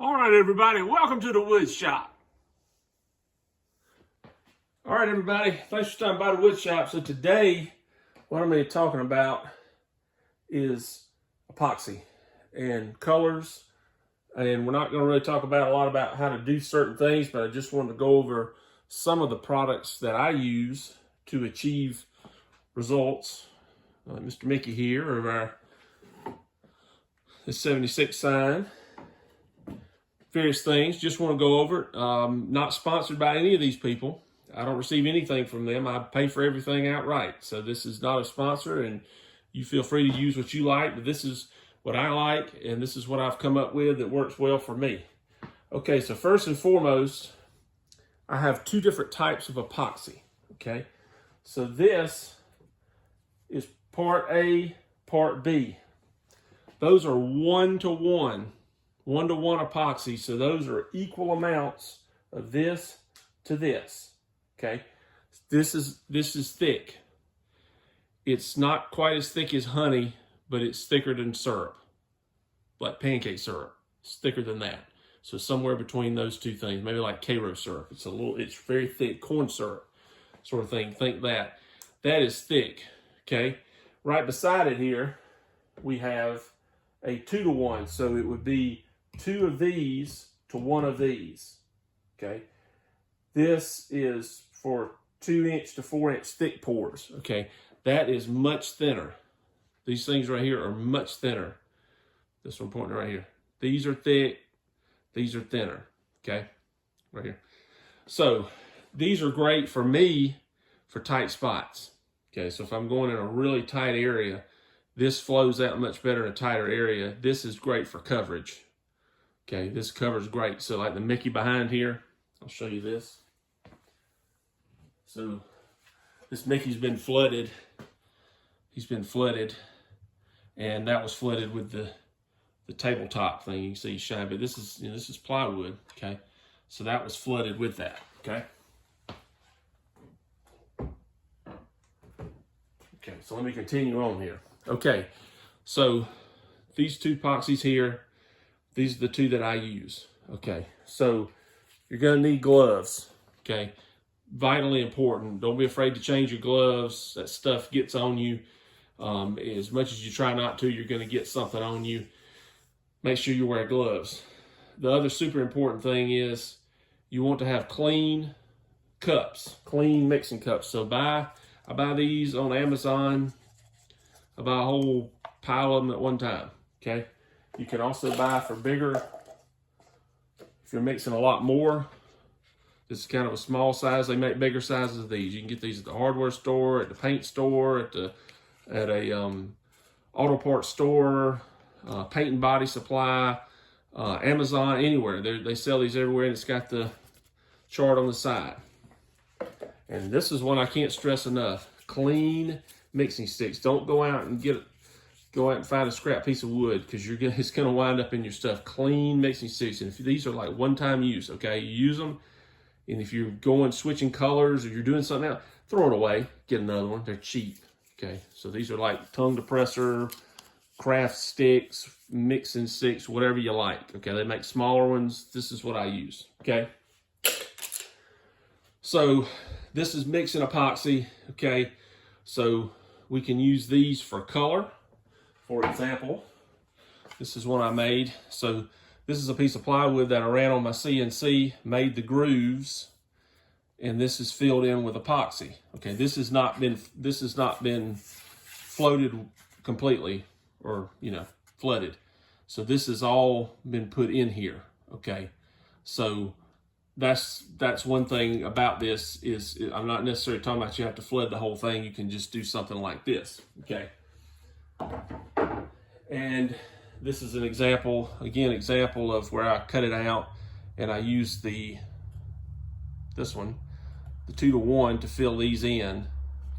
All right, everybody, welcome to the wood shop. All right, everybody, thanks for stopping by the wood shop. So today, what I'm going to be talking about is epoxy and colors. And we're not going to really talk about a lot about how to do certain things, but I just wanted to go over some of the products that I use to achieve results. Mr. Mickey here of our the 76 sign. Various things, just want to go over it. Not sponsored by any of these people. I don't receive anything from them. I pay for everything outright. So this is not a sponsor, and you feel free to use what you like, but this is what I like, and this is what I've come up with that works well for me. Okay, so first and foremost, I have two different types of epoxy, okay? So this is part A, part B. Those are one-to-one epoxy, so those are equal amounts of this to this, okay? This is thick. It's not quite as thick as honey, but it's thicker than syrup, like pancake syrup. It's thicker than that. So somewhere between those two things, maybe like Karo syrup. It's very thick, corn syrup sort of thing. Think that. That is thick, okay? Right beside it here, we have a 2-to-1, so it would be 2 of these to 1 of these, okay? This is for 2-inch to 4-inch thick pours, okay? That is much thinner. These things right here are much thinner. This one pointing right here. These are thick, these are thinner, okay? Right here. So these are great for me for tight spots, okay? So if I'm going in a really tight area, this flows out much better in a tighter area. This is great for coverage. Okay, this covers great. So like the Mickey behind here, I'll show you this. So this Mickey's been flooded. He's been flooded, and that was flooded with the tabletop thing. You can see shine, but this is plywood. Okay, so that was flooded with that. Okay. Okay, so let me continue on here. Okay, so these two epoxies here. These are the two that I use, okay? So you're gonna need gloves, okay? Vitally important. Don't be afraid to change your gloves. That stuff gets on you. As much as you try not to, you're gonna get something on you. Make sure you wear gloves. The other super important thing is you want to have clean cups, clean mixing cups. So I buy these on Amazon. I buy a whole pile of them at one time, okay? You can also buy for bigger, if you're mixing a lot more. This is kind of a small size. They make bigger sizes of these. You can get these at the hardware store, at the paint store, at a auto parts store, paint and body supply, Amazon, anywhere. They sell these everywhere, and it's got the chart on the side. And this is one I can't stress enough. Clean mixing sticks. Don't go out and find a scrap piece of wood, because it's gonna wind up in your stuff. Clean mixing sticks, and if these are like one-time use, okay, you use them, and if you're switching colors or you're doing something else, throw it away, get another one. They're cheap, okay? So these are like tongue depressor, craft sticks, mixing sticks, whatever you like, okay? They make smaller ones. This is what I use, okay? So this is mixing epoxy, okay? So we can use these for color. For example, this is one I made. So this is a piece of plywood that I ran on my CNC, made the grooves, and this is filled in with epoxy. Okay, this has not been floated completely, or flooded. So this has all been put in here. Okay, so that's one thing about this is I'm not necessarily talking about you have to flood the whole thing. You can just do something like this. Okay. And this is an example of where I cut it out, and I use this one, the 2-to-1, to fill these in,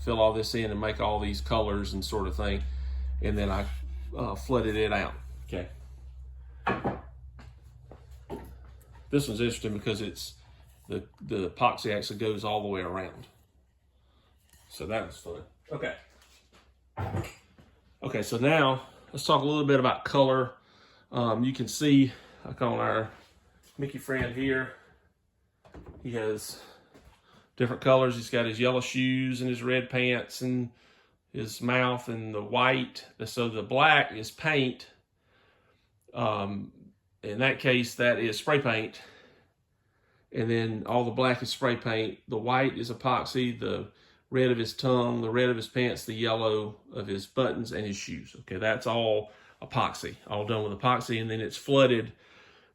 fill all this in and make all these colors and sort of thing. And then I flooded it out, okay. This one's interesting because it's the epoxy actually goes all the way around. So that was fun. Okay. Okay, so now let's talk a little bit about color. You can see, like on our Mickey friend here, he has different colors. He's got his yellow shoes and his red pants and his mouth and the white. So the black is paint. In that case, that is spray paint. And then all the black is spray paint. The white is epoxy, the red of his tongue, the red of his pants, the yellow of his buttons and his shoes. Okay, that's all epoxy, all done with epoxy. And then it's flooded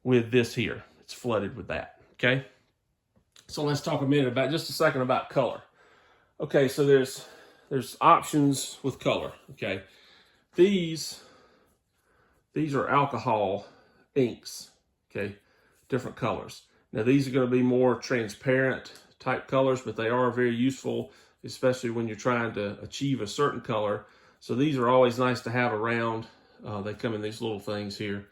with this here. It's flooded with that, okay? So let's talk just a second about color. Okay, so there's options with color, okay? These are alcohol inks, okay? Different colors. Now these are gonna be more transparent type colors, but they are very useful, especially when you're trying to achieve a certain color. So these are always nice to have around. They come in these little things here,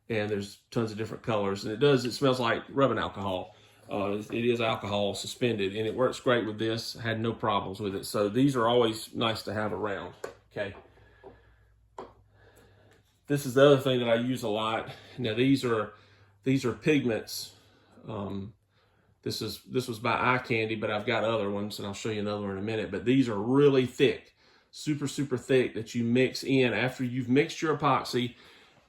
and there's tons of different colors. And it smells like rubbing alcohol. It is alcohol suspended, and it works great with this. I had no problems with it. So these are always nice to have around, okay? This is the other thing that I use a lot. Now these are pigments. This was by Eye Candy, but I've got other ones, and I'll show you another one in a minute. But these are really thick, super thick, that you mix in after you've mixed your epoxy.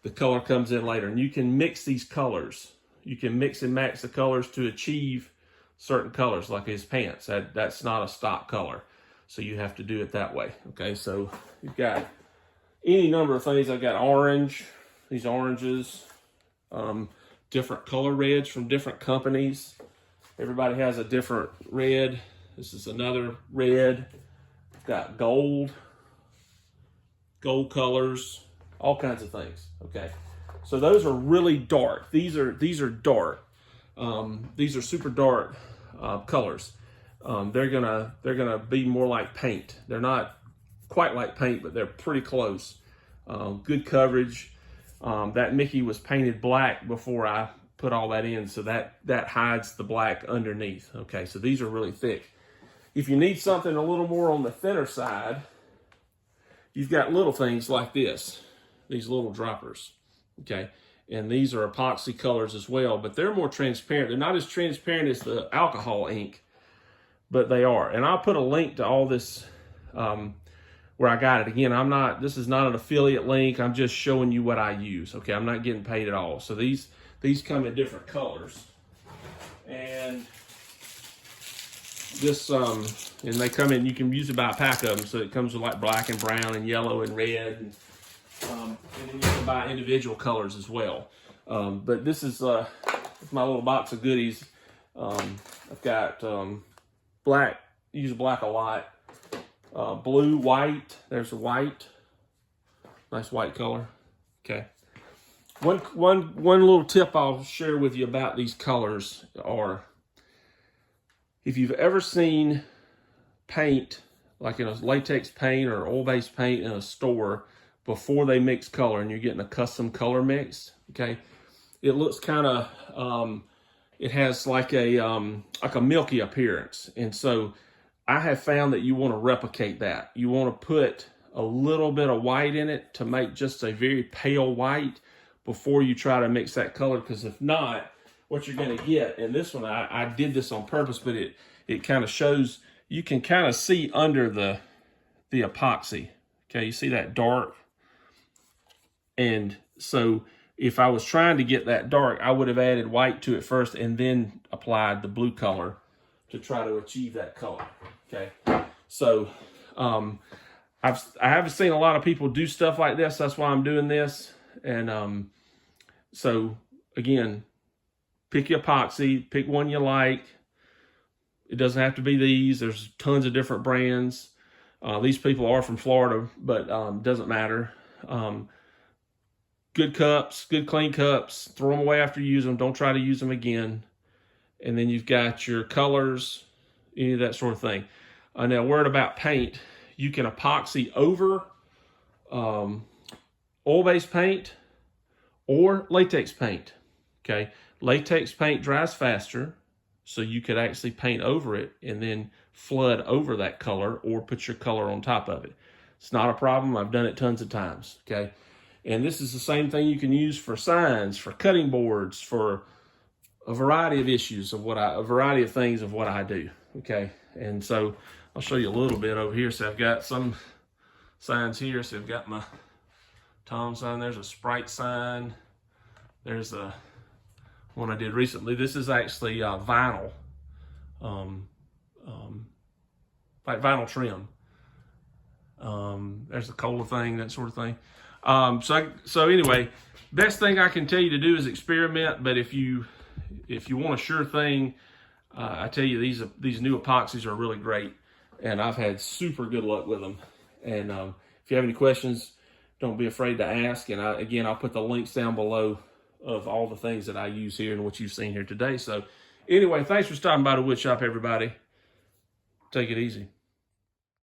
The color comes in later, and you can mix these colors. You can mix and match the colors to achieve certain colors, like his pants. That's not a stock color, so you have to do it that way. Okay, so you've got any number of things. I've got orange, these oranges, different color reds from different companies. Everybody has a different red. This is another red. I've got gold colors, all kinds of things. Okay, so those are really dark. These are dark. These are super dark colors. They're gonna be more like paint. They're not quite like paint, but they're pretty close. Good coverage. That Mickey was painted black before I put all that in, so that hides the black underneath. Okay, so these are really thick. If you need something a little more on the thinner side, you've got little things like this, these little droppers. Okay, and these are epoxy colors as well, but they're more transparent. They're not as transparent as the alcohol ink, but they are. And I'll put a link to all this where I got it. Again, this is not an affiliate link. I'm just showing you what I use. Okay, I'm not getting paid at all. So these come in different colors, and this and they come in. You can use it by a pack of them. So it comes with like black and brown and yellow and red, and then you can buy individual colors as well. But this is my little box of goodies. I've got black. Use black a lot. Blue, white. There's a white. Nice white color. Okay. One little tip I'll share with you about these colors are, if you've ever seen paint, like in a latex paint or oil-based paint in a store, before they mix color and you're getting a custom color mix, okay, it looks kind of, it has like a milky appearance. And so I have found that you want to replicate that. You want to put a little bit of white in it to make just a very pale white before you try to mix that color, because if not, what you're going to get, and this one, I did this on purpose, but it kind of shows, you can kind of see under the epoxy. Okay, you see that dark? And so if I was trying to get that dark, I would have added white to it first and then applied the blue color to try to achieve that color. Okay, so I haven't seen a lot of people do stuff like this. That's why I'm doing this. And so again, pick your epoxy, pick one you like. It doesn't have to be these. There's tons of different brands. These people are from Florida, but doesn't matter. Good cups, good clean cups. Throw them away after you use them. Don't try to use them again. And then you've got your colors, any of that sort of thing. Now, word about paint, you can epoxy over oil-based paint or latex paint. Okay, latex paint dries faster, so you could actually paint over it and then flood over that color or put your color on top of it. It's not a problem. I've done it tons of times. Okay, and this is the same thing you can use for signs, for cutting boards, for a variety of issues of a variety of things of what I do. Okay, and so I'll show you a little bit over here. So I've got some signs here. So I've got my Tom sign. There's a Sprite sign. There's a one I did recently. This is actually vinyl, like vinyl trim. There's the cola thing, that sort of thing. So anyway, best thing I can tell you to do is experiment. But if you want a sure thing, I tell you these new epoxies are really great, and I've had super good luck with them. And if you have any questions, don't be afraid to ask. And again, I'll put the links down below of all the things that I use here and what you've seen here today. So anyway, thanks for stopping by the wood shop, everybody. Take it easy.